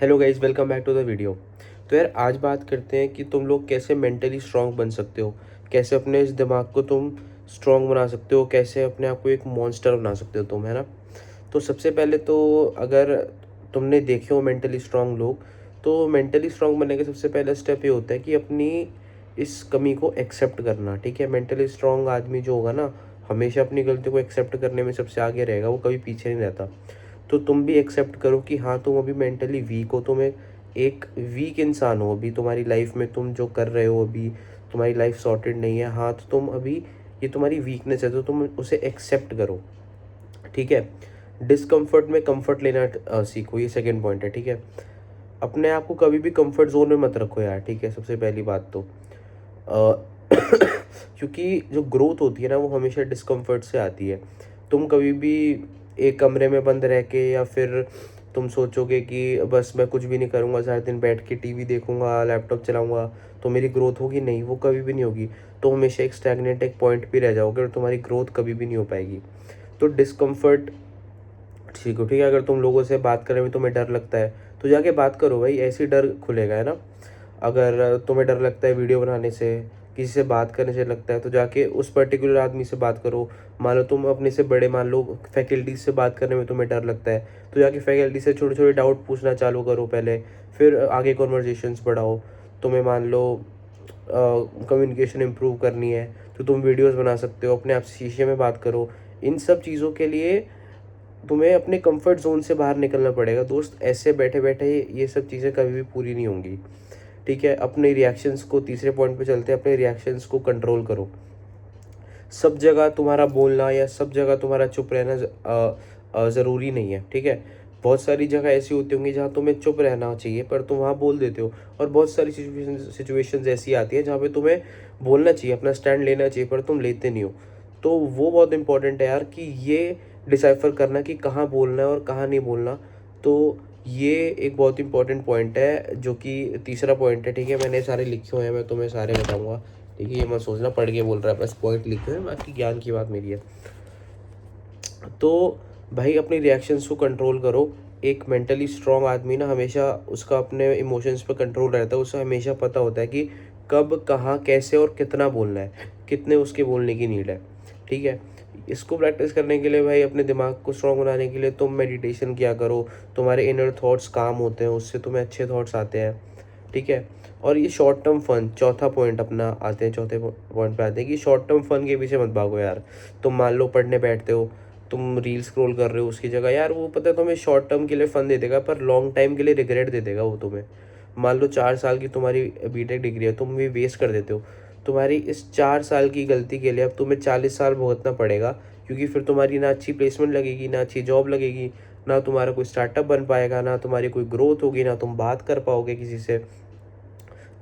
Hello guys, welcome back to the video. तो यार आज बात करते हैं कि तुम लोग कैसे मेंटली स्ट्रांग बन सकते हो, कैसे अपने इस दिमाग को तुम स्ट्रांग बना सकते हो, कैसे अपने आप को एक मॉन्स्टर बना सकते हो तुम, है ना। तो सबसे पहले तो अगर तुमने देखे हो मेंटली स्ट्रांग लोग, तो मेंटली स्ट्रांग बनने का सबसे पहला स्टेप ये होता है कि अपनी इस कमी को एक्सेप्ट करना। ठीक है, मेंटली स्ट्रांग आदमी जो होगा ना, हमेशा अपनी गलती को एक्सेप्ट करने में सबसे आगे रहेगा, वो कभी पीछे नहीं रहता। तो तुम भी एक्सेप्ट करो कि हाँ, तुम अभी मेंटली वीक हो, तुम एक वीक इंसान हो। अभी तुम्हारी लाइफ में तुम जो कर रहे हो, अभी तुम्हारी लाइफ सॉर्टेड नहीं है। हाँ, तो तुम अभी, ये तुम्हारी वीकनेस है, तो तुम उसे एक्सेप्ट करो। ठीक है, डिस्कम्फर्ट में कंफर्ट लेना सीखो, ये सेकंड पॉइंट है। ठीक है, अपने आप को कभी भी कंफर्ट जोन में मत रखो यार। ठीक है, सबसे पहली बात तो अ, क्योंकि जो ग्रोथ होती है ना, वो हमेशा डिस्कम्फर्ट से आती है। तुम कभी भी एक कमरे में बंद रह के, या फिर तुम सोचोगे कि बस मैं कुछ भी नहीं करूँगा, सारा दिन बैठ के टीवी देखूंगा, लैपटॉप चलाऊंगा, तो मेरी ग्रोथ होगी? नहीं, वो कभी भी नहीं होगी। तो हमेशा एक स्टैग्नेंट एक पॉइंट पे रह जाओगे और तुम्हारी ग्रोथ कभी भी नहीं हो पाएगी। तो डिस्कम्फर्ट सीखो। ठीक है, अगर तुम लोगों से बात करने में तुम्हें डर लगता है, तो जाके बात करो भाई, ऐसी डर खुलेगा, है ना। अगर तुम्हें डर लगता है वीडियो बनाने से, किसी से बात करने से लगता है, तो जाके उस पर्टिकुलर आदमी से बात करो। मान लो तुम अपने से बड़े, मान लो फैकल्टी से बात करने में तुम्हें डर लगता है, तो जाके फैकल्टी से छोटे छोटे डाउट पूछना चालू करो पहले, फिर आगे कॉन्वर्जेशंस बढ़ाओ। तुम्हें मान लो कम्युनिकेशन इम्प्रूव करनी है, तो तुम वीडियोस बना सकते हो, अपने आप से शीशे में बात करो। इन सब चीज़ों के लिए तुम्हें अपने कंफर्ट जोन से बाहर निकलना पड़ेगा दोस्त। ऐसे बैठे बैठे ये सब चीज़ें कभी भी पूरी नहीं होंगी। ठीक है, अपने रिएक्शंस को, तीसरे पॉइंट पे चलते हैं, अपने रिएक्शंस को कंट्रोल करो। सब जगह तुम्हारा बोलना या सब जगह तुम्हारा चुप रहना ज़रूरी नहीं है। ठीक है, बहुत सारी जगह ऐसी होती होंगी जहाँ तुम्हें चुप रहना चाहिए, पर तुम वहाँ बोल देते हो। और बहुत सारी सिचुएशंस ऐसी आती है जहाँ पे तुम्हें बोलना चाहिए, अपना स्टैंड लेना चाहिए, पर तुम लेते नहीं हो। तो वो बहुत इंपॉर्टेंट है यार, कि ये डिसाइफर करना कि कहाँ बोलना है और कहाँ नहीं बोलना। तो ये एक बहुत इंपॉर्टेंट पॉइंट है, जो कि तीसरा पॉइंट है। ठीक है, मैंने सारे लिखे हुए हैं, मैं तुम्हें सारे बताऊंगा। ठीक है, ये मत सोचना पढ़ के बोल रहा है, बस पॉइंट लिखे हैं, बाकी ज्ञान की बात मेरी है। तो भाई अपनी रिएक्शंस को कंट्रोल करो। एक मेंटली स्ट्रांग आदमी ना, हमेशा उसका अपने इमोशंस पे कंट्रोल रहता है। उसे हमेशा पता होता है कि कब, कहाँ, कैसे और कितना बोलना है, कितने उसके बोलने की नीड है। ठीक है, इसको प्रैक्टिस करने के लिए भाई, अपने दिमाग को स्ट्रांग बनाने के लिए तुम मेडिटेशन किया करो। तुम्हारे इनर थॉट्स काम होते हैं, उससे तुम्हें अच्छे थॉट्स आते हैं। ठीक है, और ये शॉर्ट टर्म फन, चौथा पॉइंट अपना आते हैं, चौथे पॉइंट पे आते हैं कि शॉर्ट टर्म फन के पीछे मत भागो यार। तुम मान लो पढ़ने बैठते हो, तुम रील स्क्रॉल कर रहे हो, उसकी जगह यार, वो पता है तुम्हें शॉर्ट टर्म के लिए फन दे देगा, पर लॉन्ग टाइम के लिए रिग्रेट दे देगा वो तुम्हें। मान लो 4 साल की तुम्हारी बीटेक डिग्री है, तुम भी वेस्ट कर देते हो। तुम्हारी इस 4 साल की गलती के लिए अब तुम्हें 40 साल भुगतना पड़ेगा, क्योंकि फिर तुम्हारी ना अच्छी प्लेसमेंट लगेगी, ना अच्छी जॉब लगेगी, ना तुम्हारा कोई स्टार्टअप बन पाएगा, ना तुम्हारी कोई ग्रोथ होगी, ना तुम बात कर पाओगे किसी से,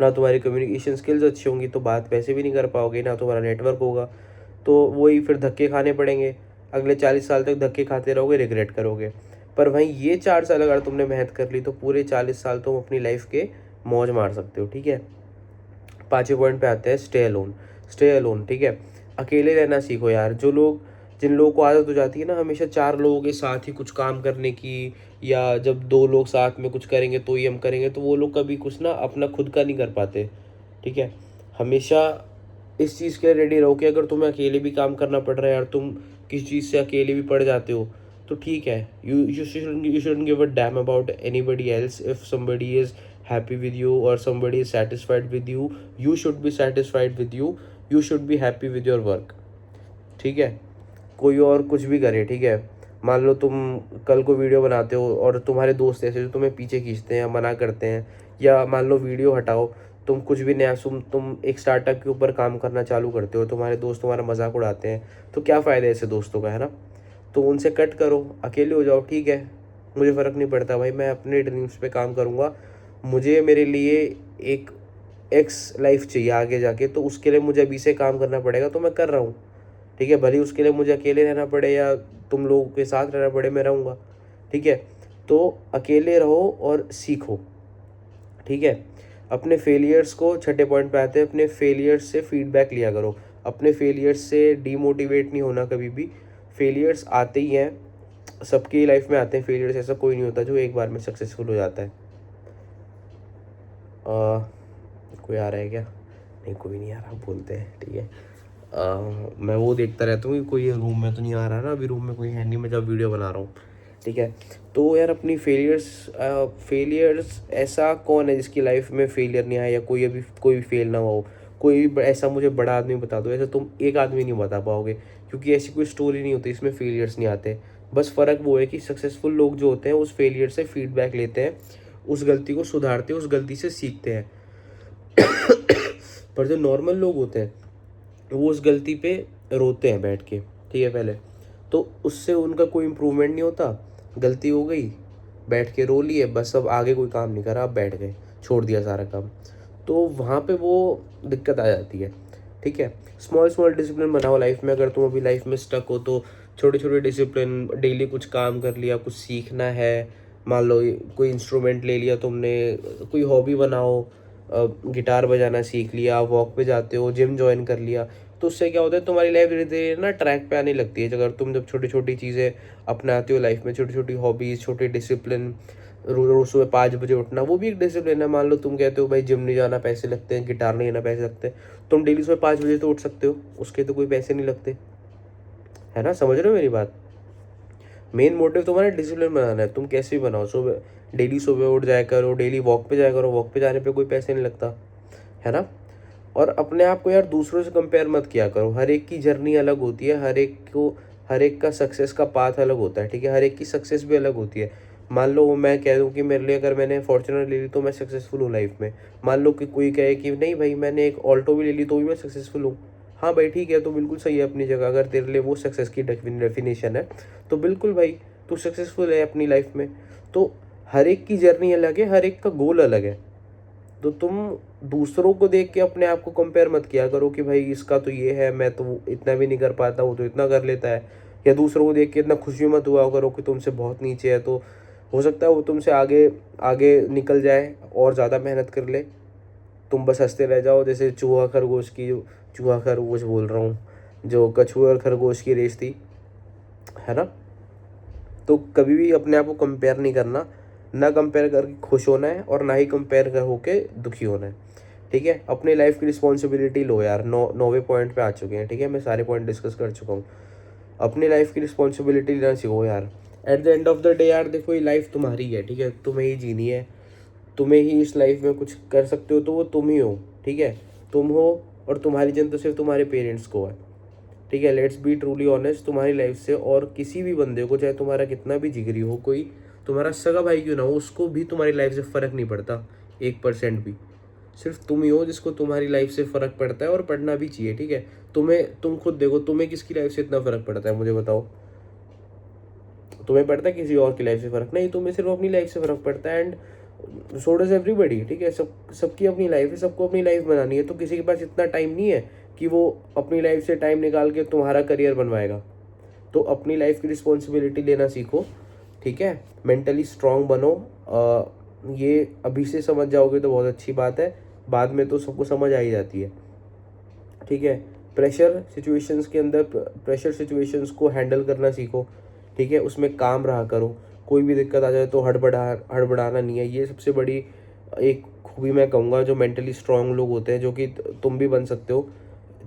ना तुम्हारी कम्युनिकेशन स्किल्स अच्छी होंगी, तो बात वैसे भी नहीं कर पाओगे, ना तुम्हारा नेटवर्क होगा। तो वही फिर धक्के खाने पड़ेंगे। अगले 40 साल तक धक्के खाते रहोगे, रिग्रेट करोगे। पर भाई ये 4 साल अगर तुमने मेहनत कर ली, तो पूरे 40 साल तुम अपनी लाइफ के मौज मार सकते हो। ठीक है, पाँचवें पॉइंट पे आते हैं, स्टे अलोन। स्टे अलोन, ठीक है, अकेले रहना सीखो यार। जिन लोगों को आदत हो जाती है ना, हमेशा 4 लोगों के साथ ही कुछ काम करने की, या जब 2 लोग साथ में कुछ करेंगे तो ही हम करेंगे, तो वो लोग कभी कुछ ना अपना खुद का नहीं कर पाते। ठीक है, हमेशा इस चीज़ के लिए रेडी रहो कि अगर तुम्हें अकेले भी काम करना पड़ रहा है यार, तुम किसी चीज़ से अकेले भी पड़ जाते हो, तो ठीक है, you shouldn't give a damn about anybody else. If somebody is happy with you or somebody is satisfied with you, you should be satisfied with you. You should be happy with your work. ठीक है, कोई और कुछ भी करे। ठीक है, मान लो तुम कल को वीडियो बनाते हो और तुम्हारे दोस्त ऐसे जो तुम्हें पीछे खींचते हैं या मना करते हैं, या मान लो वीडियो हटाओ, तुम कुछ भी नया, तुम एक स्टार्टअप के ऊपर काम करना चालू करते हो, तुम्हारे दोस्त तुम्हारा मजाक उड़ाते हैं, तो क्या फ़ायदा है ऐसे दोस्तों का, है ना। तो उनसे कट करो, अकेले हो जाओ। ठीक है, मुझे फ़र्क नहीं पड़ता भाई, मैं अपने ड्रीम्स पे काम करूँगा। मुझे मेरे लिए एक एक्स लाइफ चाहिए आगे जाके, तो उसके लिए मुझे अभी से काम करना पड़ेगा, तो मैं कर रहा हूँ। ठीक है, भले ही उसके लिए मुझे अकेले रहना पड़े या तुम लोगों के साथ रहना पड़े, मैं रहूँगा। ठीक है, तो अकेले रहो और सीखो। ठीक है, अपने फेलियर्स को, छठे पॉइंट पे आते हैं, अपने फेलियर्स से फीडबैक लिया करो। अपने फेलियर्स से डीमोटिवेट नहीं होना कभी भी। फेलियर्स आते ही हैं, सबकी लाइफ में आते हैं फेलियर्स, ऐसा कोई नहीं होता जो एक बार में सक्सेसफुल हो जाता है। कोई आ रहा है क्या? नहीं, कोई नहीं आ रहा, बोलते हैं, ठीक है। मैं वो देखता रहता हूँ कि कोई रूम में तो नहीं आ रहा ना, अभी रूम में कोई है नहीं, मैं जब वीडियो बना रहा हूँ, ठीक है। तो यार अपनी फेलियर्स ऐसा कौन है जिसकी लाइफ में फेलियर नहीं आया, या कोई अभी कोई भी फेल ना हो? कोई भी ऐसा मुझे बड़ा आदमी बता दो, ऐसा तुम एक आदमी नहीं बता पाओगे, क्योंकि ऐसी कोई स्टोरी नहीं होती इसमें फेलियर्स नहीं आते। बस फ़र्क वो है कि सक्सेसफुल लोग जो होते हैं उस फेलियर से फीडबैक लेते हैं, उस गलती को सुधारते हैं, उस गलती से सीखते हैं। पर जो नॉर्मल लोग होते हैं वो उस गलती पे रोते हैं बैठ के, ठीक है, पहले तो उससे उनका कोई इम्प्रूवमेंट नहीं होता। गलती हो गई, बैठ के रो लिए, बस अब आगे कोई काम नहीं करा, अब बैठ गए, छोड़ दिया सारा काम। तो वहाँ पे वो दिक्कत आ जाती है, ठीक है। स्मॉल स्मॉल डिसिप्लिन बनाओ लाइफ में। अगर तुम अभी लाइफ में स्टक हो तो छोटे छोटे डिसिप्लिन, डेली कुछ काम कर लिया, कुछ सीखना है, मान लो कोई इंस्ट्रूमेंट ले लिया तुमने, कोई हॉबी बनाओ, गिटार बजाना सीख लिया, वॉक पे जाते हो, जिम ज्वाइन कर लिया, तो उससे क्या होता है तुम्हारी लाइफ धीरे धीरे ना ट्रैक पे आने लगती है। अगर तुम जब छोटी छोटी चीज़ें अपनाते हो लाइफ में, छोटी छोटी हॉबीज़, छोटे डिसिप्लिन, रोज सुबह 5 बजे उठना, वो भी एक डिसिप्लिन है। मान लो तुम कहते हो भाई जिम नहीं जाना, पैसे लगते हैं, गिटार नहीं जाना, पैसे लगते हैं, तुम डेली सुबह 5 बजे तो उठ सकते हो, उसके तो कोई पैसे नहीं लगते, है ना? समझ रहे हो मेरी बात? मेन मोटिव तुम्हारा डिसिप्लिन बनाना है, तुम कैसे भी बनाओ, सुबह डेली सुबह उठ जाया करो, डेली वॉक पे जाया करो, वॉक पे जाने पे कोई पैसे नहीं लगता, है ना? और अपने आप को यार दूसरों से कंपेयर मत किया करो। हर एक की जर्नी अलग होती है, हर एक का सक्सेस का पाथ अलग होता है, ठीक है। हर एक की सक्सेस भी अलग होती है। मान लो मैं कह दूं कि मेरे लिए अगर मैंने फॉर्च्यूनर ले ली तो मैं सक्सेसफुल हूँ लाइफ में। मान लो कि कोई कहे कि नहीं भाई मैंने एक ऑल्टो भी ले ली तो भी मैं सक्सेसफुल हूँ। हाँ भाई ठीक है, तो बिल्कुल सही है अपनी जगह। अगर तेरे लिए वो सक्सेस की डेफिनेशन है तो बिल्कुल भाई तू सक्सेसफुल है अपनी लाइफ में। तो हर एक की जर्नी अलग है, हर एक का गोल अलग है। तो तुम दूसरों को देख के अपने आप को कंपेयर मत किया करो कि भाई इसका तो ये है, मैं तो इतना भी नहीं कर पाता, वो तो इतना कर लेता है। या दूसरों को देख के इतना खुशी मत हुआ करो कि तुमसे बहुत नीचे है, तो हो सकता है वो तुमसे आगे आगे निकल जाए और ज़्यादा मेहनत कर ले, तुम बस हंसते रह जाओ। जैसे चूहा खरगोश की, चूहा खरगोश बोल रहा हूँ, जो कछुए और खरगोश की रेस थी, है ना? तो कभी भी अपने आप को कंपेयर नहीं करना, ना कंपेयर करके खुश होना है और ना ही कंपेयर कर होके दुखी होना है, ठीक है। अपनी लाइफ की रिस्पॉन्सिबिलिटी लो यार। 9वें पॉइंट पे आ चुके हैं, ठीक है, मैं सारे पॉइंट डिस्कस कर चुका हूँ। अपनी लाइफ की रिस्पॉन्सिबिलिटी लेना सीखो यार। At the end of the day यार देखो, ये लाइफ तुम्हारी है, ठीक है, तुम्हें ही जीनी है, तुम्हें ही इस लाइफ में कुछ कर सकते हो तो वो तुम ही हो, ठीक है। तुम हो, और तुम्हारी जनता सिर्फ तुम्हारे पेरेंट्स को है, ठीक है। लेट्स बी ट्रूली ऑनेस्ट, तुम्हारी लाइफ से और किसी भी बंदे को, चाहे तुम्हारा कितना भी जिगरी हो, कोई तुम्हारा सगा भाई क्यों ना हो, उसको भी तुम्हारी लाइफ से फ़र्क नहीं पड़ता 1% भी। सिर्फ तुम ही हो जिसको तुम्हारी लाइफ से फ़र्क पड़ता है, और पड़ना भी चाहिए, ठीक है। तुम खुद देखो, तुम्हें किसकी लाइफ से इतना फ़र्क पड़ता है, मुझे बताओ। तुम्हें पड़ता है किसी और की लाइफ से फ़र्क? नहीं, तुम्हें सिर्फ अपनी लाइफ से फ़र्क पड़ता है। एंड सो डज एवरीबडी, ठीक है। सबकी अपनी लाइफ है, सबको अपनी लाइफ बनानी है। तो किसी के पास इतना टाइम नहीं है कि वो अपनी लाइफ से टाइम निकाल के तुम्हारा करियर बनवाएगा। तो अपनी लाइफ की रिस्पॉन्सिबिलिटी लेना सीखो, ठीक है। मेंटली स्ट्रांग बनो। ये अभी से समझ जाओगे तो बहुत अच्छी बात है, बाद में तो सबको समझ आ ही जाती है, ठीक है। प्रेशर सिचुएशंस को हैंडल करना सीखो, ठीक है। उसमें काम रहा करो, कोई भी दिक्कत आ जाए तो हड़बड़ाना नहीं है। ये सबसे बड़ी एक खूबी मैं कहूँगा जो मेंटली स्ट्रांग लोग होते हैं, जो कि तुम भी बन सकते हो,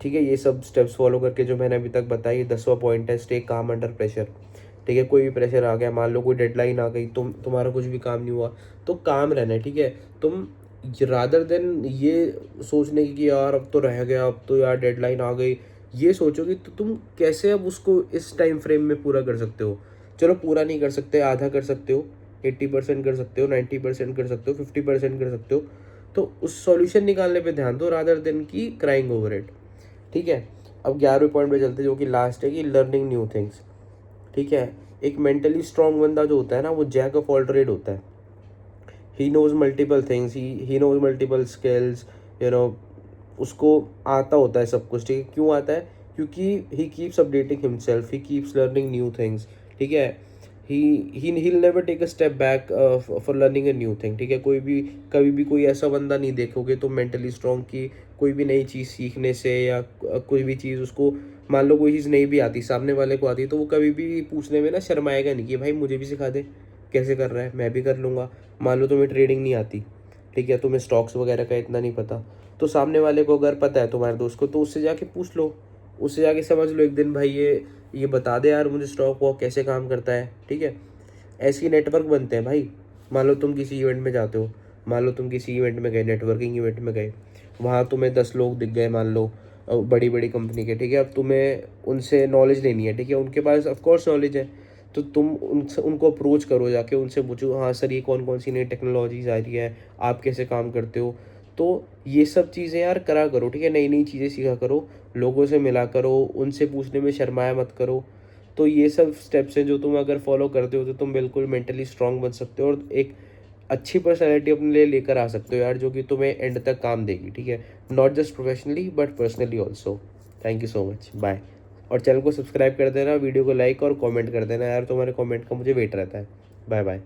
ठीक है। ये सब स्टेप्स फॉलो करके जो मैंने अभी तक बताई, 10वां पॉइंट है स्टे काम अंडर प्रेशर, ठीक है। कोई भी प्रेशर आ गया, मान लो कोई डेडलाइन आ गई, तुम्हारा कुछ भी काम नहीं हुआ, तो काम रहना है, ठीक है। तुम रादर देन ये सोचने की कि यार अब तो रह गया, अब तो यार डेडलाइन आ गई, ये सोचोगे तो तुम कैसे अब उसको इस टाइम फ्रेम में पूरा कर सकते हो। चलो पूरा नहीं कर सकते, आधा कर सकते हो, 80% कर सकते हो, 90% कर सकते हो, 50% कर सकते हो, तो उस सॉल्यूशन निकालने पे ध्यान दो रादर देन की क्राइंग ओवर इट, ठीक है। अब 11वें पॉइंट पे चलते हैं, जो कि लास्ट है, कि लर्निंग न्यू थिंग्स, ठीक है। एक मेंटली स्ट्रांग बंदा जो होता है ना, वो जैक ऑफ ऑल ट्रेड होता है। He knows multiple things, he knows multiple skills, you know, उसको आता होता है सब कुछ, ठीक है। क्यों आता है? क्योंकि he keeps updating himself, he keeps learning new things, ठीक है। he'll never take a step back for learning a new thing, ठीक है। कभी भी कोई ऐसा बंदा नहीं देखोगे तो मेंटली स्ट्रांग की, कोई भी नई चीज़ सीखने से, या कोई भी चीज़ उसको, मान लो कोई चीज़ नहीं भी आती, सामने वाले को आती, तो वो कभी भी पूछने में ना शर्माएगा नहीं कि भाई मुझे भी सिखा दे, कैसे कर रहा है, मैं भी कर लूँगा। मान लो तुम्हें ट्रेडिंग नहीं आती, ठीक है, तुम्हें स्टॉक्स वगैरह का इतना नहीं पता, तो सामने वाले को अगर पता है तुम्हारे दोस्त को, तो उससे जाके पूछ लो, उससे जाके समझ लो एक दिन, भाई ये बता दे यार मुझे स्टॉक वॉक कैसे काम करता है, ठीक है। ऐसे ही नेटवर्क बनते हैं भाई। मान लो तुम किसी इवेंट में जाते हो, मान लो तुम किसी इवेंट में गए, नेटवर्किंग इवेंट में गए, वहाँ तुम्हें 10 लोग दिख गए मान लो, बड़ी बड़ी कंपनी के, ठीक है। अब तुम्हें उनसे नॉलेज लेनी है, ठीक है, उनके पास ऑफ कोर्स नॉलेज है, तो तुम उनसे उनको अप्रोच करो, जाके उनसे पूछो, हाँ सर ये कौन कौन सी नई टेक्नोलॉजीज आ रही है, आप कैसे काम करते हो। तो ये सब चीज़ें यार करा करो, ठीक है, नई नई चीज़ें सीखा करो, लोगों से मिला करो, उनसे पूछने में शर्माया मत करो। तो ये सब स्टेप्स हैं जो तुम अगर फॉलो करते हो तो तुम बिल्कुल मेंटली स्ट्रांग बन सकते हो और एक अच्छी पर्सनैलिटी अपने लिए लेकर आ सकते हो यार, जो कि तुम्हें एंड तक काम देगी, ठीक है, not just professionally but personally also. Thank you so much, bye. और चैनल को सब्सक्राइब कर देना, वीडियो को लाइक और कमेंट कर देना यार, तुम्हारे कमेंट का मुझे वेट रहता है। Bye bye.